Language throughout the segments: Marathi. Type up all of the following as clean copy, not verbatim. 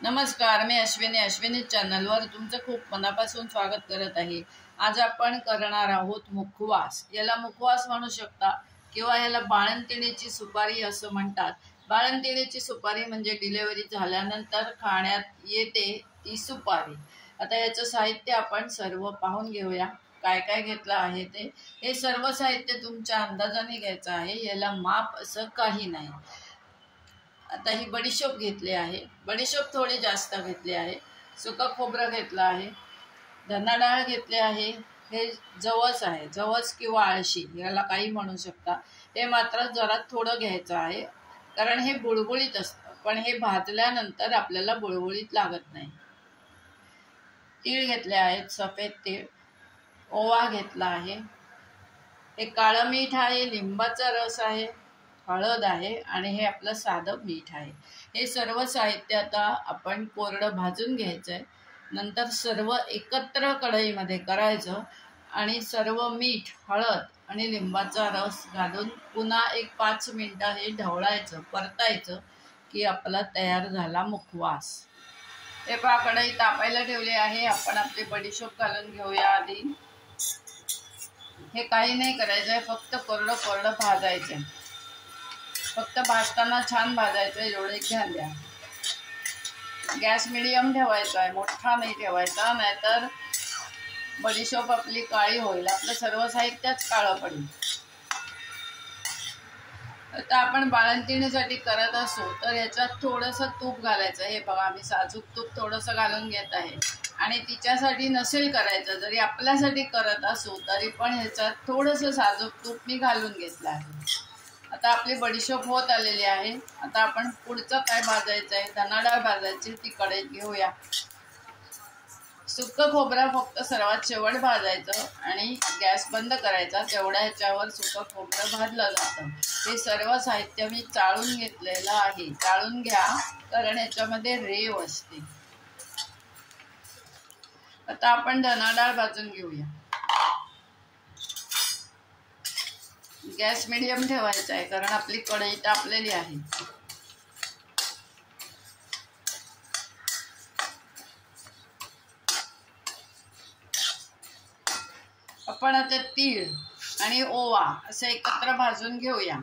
नमस्कार, मी अश्विनी चॅनलवर तुमचं खूप मनापासून स्वागत करत आहे। आज आपण करणार आहोत मुखवास। याला मुखवास म्हणू शकता किंवा याला बाळंतिणीची सुपारी असं म्हणतात। बाळंतिणीची सुपारी म्हणजे डिलिव्हरी झाल्यानंतर खाण्यात येते ती सुपारी। आता याचं साहित्य आपण सर्व पाहून घेऊया, काय काय घेतलं आहे ते। हे सर्व साहित्य तुमच्या अंदाजाने घ्यायचं आहे, याला माप असं काही नाही। आता ही बडीशोप घेतली आहे, बडीशोप थोडी जास्त घेतली आहे। सुका खोबरं घेतलं आहे, धना डाळ घेतली आहे। हे जवस आहे, जवस किंवा आळशी याला काही म्हणू शकता। हे मात्र जरा थोडं घ्यायचं आहे, कारण हे बुळबुळीत असतं, पण हे भाजल्यानंतर आपल्याला बुळबुळीत लागत नाही। तीळ घेतले आहेत, सफेद तीळ। ओवा घेतला आहे, हे काळं मीठ आहे, लिंबाचा रस आहे, हळद आहे आणि हे आपलं साधं मीठ आहे। हे सर्व साहित्य आता आपण कोरडं भाजून घ्यायचंय। नंतर सर्व एकत्र कढईमध्ये करायचं आणि सर्व मीठ, हळद आणि लिंबाचा रस घालून पुन्हा एक 5 मिनिटं हे ढवळायचं, परतायचं की आपला तयार झाला मुखवास। हे पहा, कढई तापायला ठेवली आहे। आपण आपली बडीशोप घालून घेऊया आधी। हे काही नाही करायचंय, फक्त कोरडं भाजायचंय। फक्त भाजताना छान भाजायचं, एवढे ध्यान द्या। गॅस मिडियम ठेवायचा आहे, मोठा नाही ठेवायचा, नाहीतर बडीशोप आपली काळी होईल, आपलं सर्व साहित्यच काळं पडेल। आता आपण बाळंतिणीसाठी करत असो तर याच्यात थोडंसं तूप घालायचं। हे बघा, मी साजूक तूप थोडंसं घालून घेत आहे। आणि तिच्यासाठी नसेल करायचं, जरी आपल्यासाठी करत असो तरी पण ह्याच्यात थोडंसं साजूक तूप मी घालून घेतलं आहे। आता आपली बडीशोप होत आलेली आहे। आता आपण पुढचं काय भाजायचं आहे, धना डाळ भाजायची, ती कढईत घेऊया। सुकं खोबरं फक्त सर्वात शेवट भाजायचं आणि गॅस बंद करायचा, तेवढ्या ह्याच्यावर सुकं खोबरं भाजलं जातं। हे सर्व साहित्य मी चाळून घेतलेलं आहे, चाळून घ्या कारण ह्याच्यामध्ये रेव असते। आता आपण धना डाळ भाजून घेऊया। गॅस मिडियम ठेवायचा आहे, कारण आपली कढई तापलेली आहे। आपण आता तीळ आणि ओवा असे एकत्र भाजून घेऊया।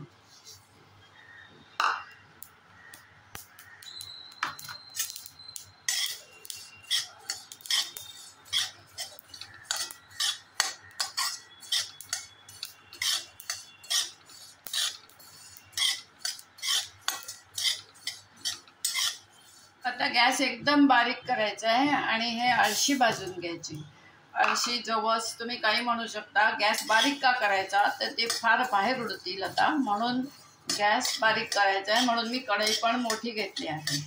आता गॅस एकदम बारीक करायचा आहे आणि हे आळशी भाजून घ्यायची। आळशी, जवस तुम्ही काही म्हणू शकता। गॅस बारीक का करायचा, तर ते फार बाहेर उडतील आता, म्हणून गॅस बारीक करायचा आहे। म्हणून मी कढई पण मोठी घेतली आहे,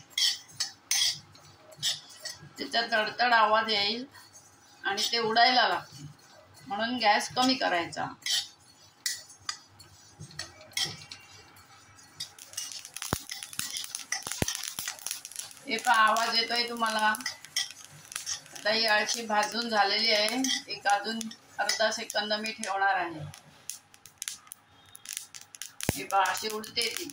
त्याचा तडतड आवाज येईल आणि ते उडायला लागते, म्हणून गॅस कमी करायचा। हे पहा, आवाज येतोय तुम्हाला। आता ही आळशी भाजून झालेली आहे, एक अजून अर्धा सेकंद मी ठेवणार आहे। हे पहा, अशी उडते ती।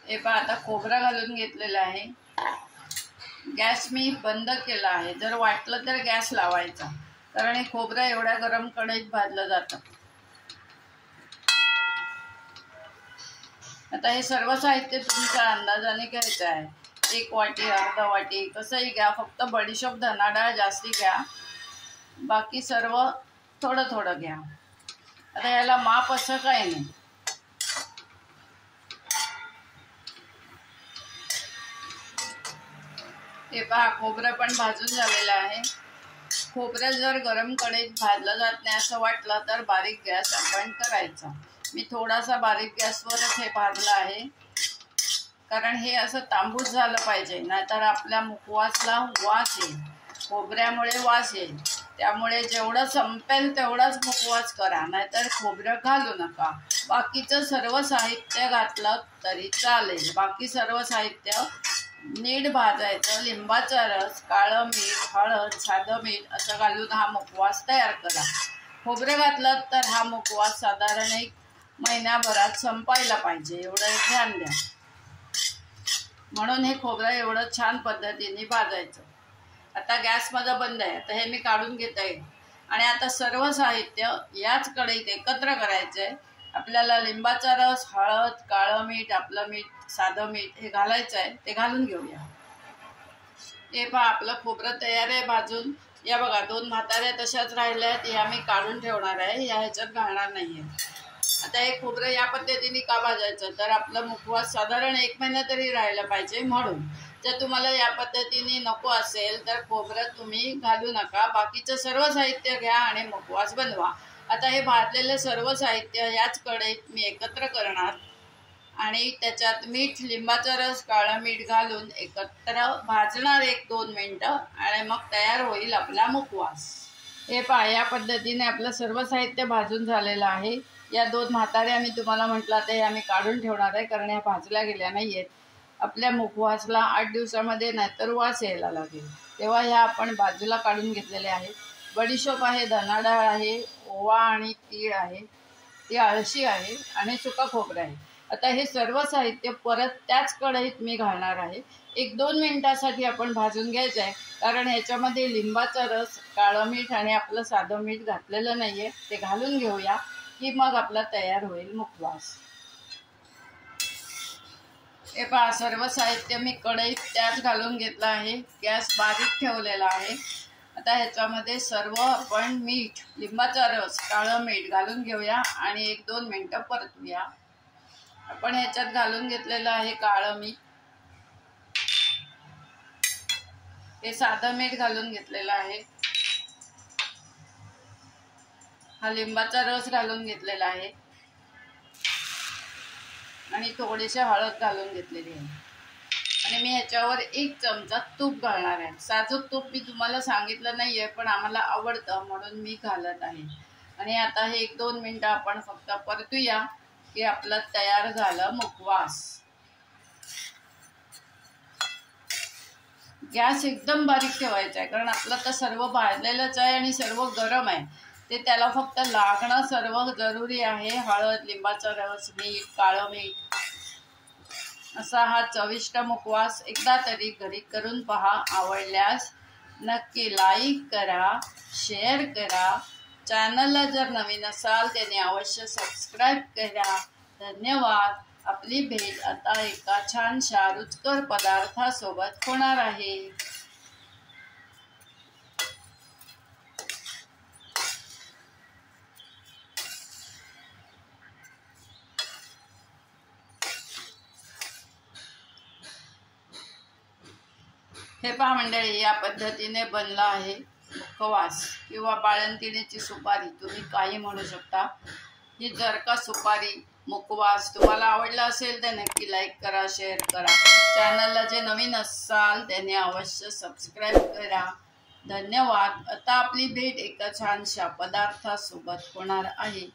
हे पहा, आता खोबरं घालून घेतलेलं आहे। गॅस मी बंद केला आहे, जर वाटलं तर गॅस लावायचा, कारण हे खोबरं एवढ्या गरम कढईत भाजलं जातं। आता हे सर्व साहित्य तुमच्या अंदाजाने घ्यायचं आहे, 1 वाटी, अर्धा वाटी, कसंही घ्या। फक्त बडीशोप, धना डाळ जास्ती घ्या, बाकी सर्व थोडं थोडं घ्या। आता याला माप असं काही नाही। हे पहा, खोबरं पण भाजून झालेलं आहे। खोबरं जर गरम कढईत भाजलं जात नाही असं वाटलं तर बारीक गॅस आपण करायचा। मी थोडासा बारीक गॅसवरच हे भाजलं आहे, कारण हे असं तांबूस झालं पाहिजे, नाहीतर आपल्या मुखवासला वास येईल, खोबऱ्यामुळे वास येईल। त्यामुळे जेवढं संपेल तेवढाच मुखवास करा, नाहीतर खोबरं घालू नका। बाकीचं सर्व साहित्य घातलं तरी चालेल, बाकी सर्व साहित्य नीट भाजायचं. लिंबाचा रस, काळं मीठ, हळद, साधं मीठ असं घालून हा मुखवास तयार करा. खोबरं घातलं तर हा मुखवास साधारण 1 महिन्याभरात संपायला पाहिजे, एवढं एक ध्यान द्या. म्हणून हे खोबरं एवढं छान पद्धतीने भाजायचं. आता गॅस माझा बंद आहे. आता हे मी काढून घेत आहे आणि आता सर्व साहित्य याच कढईत एकत्र करायचं आहे. आपल्याला लिंबाचा रस, हळद, काळं मीठ, आपलं मीठ, साधं मीठ हे घालायचं आहे. ते घालून घेऊया. हे पहा आपलं खोबरं तयार आहे भाजून. या बघा 2 म्हाताऱ्या तशाच राहिल्या आहेत. ह्या मी काढून ठेवणार आहे, ह्याच्यात घालणार नाहीये. आता हे खोबरं या पद्धतीने का भाजायचं तर आपलं मुखवास साधारण 1 महिना तरी राहायला पाहिजे. म्हणून जर तुम्हाला या पद्धतीने नको असेल तर खोबरं तुम्ही घालू नका. बाकीचं सर्व साहित्य घ्या आणि मुखवास बनवा. आता हे भाजलेलं सर्व साहित्य याच कढईत मी एकत्र करणार आणि त्याच्यात मीठ, लिंबाचा रस, काळं मीठ घालून एकत्र भाजणार 1-2 मिनिटं आणि मग तयार होईल आपला मुखवास. हे पहा या पद्धतीने आपलं सर्व साहित्य भाजून झालेलं आहे. या 2 म्हाताऱ्या मी तुम्हाला म्हटलं ते आम्ही काढून ठेवणार आहे कारण ह्या भाजल्या गेल्या नाही आहेत. आपल्या मुखवासला 8 दिवसामध्ये नाहीतर वास यायला लागेल, तेव्हा ह्या आपण बाजूला काढून घेतलेल्या आहेत. बडीशोप आहे, धना डाळ आहे, ओवा आणि तीळ आहे, ती अळशी आहे आणि सुका खोबरं आहे. आता हे सर्व साहित्य परत त्याच कढईत मी घालणार आहे. 1-2 मिनिटासाठी आपण भाजून घ्यायचं आहे कारण ह्याच्यामध्ये लिंबाचा रस, काळं मीठ आणि आपलं साधं मीठ घातलेलं नाही आहे. ते घालून घेऊया की मग आपला तयार होईल मुखवास. हे पहा सर्व साहित्य मी कढईत त्याच घालून घेतलं आहे. गॅस बारीक ठेवलेला आहे. आता ह्याच्यामध्ये सर्व आपण मीठ, लिंबाचा रस, काळं मीठ घालून घेऊया आणि 1-2 मिनिटं परतूया. आपण ह्याच्यात घालून घेतलेलं आहे काळं मीठ. हे साधं मीठ घालून घेतलेलं आहे. हा लिंबाचा रस घालून घेतलेला आहे आणि थोडेसे हळद घालून घेतलेली आहे आणि मी ह्याच्यावर 1 चमचा तूप घालणार आहे. साजूक तूप मी तुम्हाला सांगितलं नाहीये पण आम्हाला आवडतं म्हणून मी घालत आहे. आणि आता हे 1-2 मिनिटं आपण फक्त परतूया की आपलं तयार झालं मुखवास. गॅस एकदम बारीक ठेवायचा आहे कारण आपलं तर सर्व भाजलेलंच आहे आणि सर्व गरम आहे. ते त्याला फक्त लागणं सर्व जरुरी आहे. हळद, लिंबाचा रस, मीठ, काळं मीठ असा हा चविष्ट मुखवास एकदा तरी घरी करून पहा. आवडल्यास नक्की लाईक करा, शेअर करा. चॅनलला जर नवीन असाल त्याने अवश्य सबस्क्राईब करा. धन्यवाद. आपली भेट आता एका छानशा रुचकर पदार्थासोबत होणार आहे. हे पहा मंडळी या पद्धतीने बनला आहे मुखवास किंवा बाळंतिणीची सुपारी, तुम्ही काही म्हणू शकता. ही जर का सुपारी, मुखवास तुम्हाला आवडला असेल तर नक्की लाईक करा, शेअर करा. चॅनलला जे नवीन असाल त्याने अवश्य सबस्क्राईब करा. धन्यवाद. आता आपली भेट एका छानशा पदार्थासोबत होणार आहे.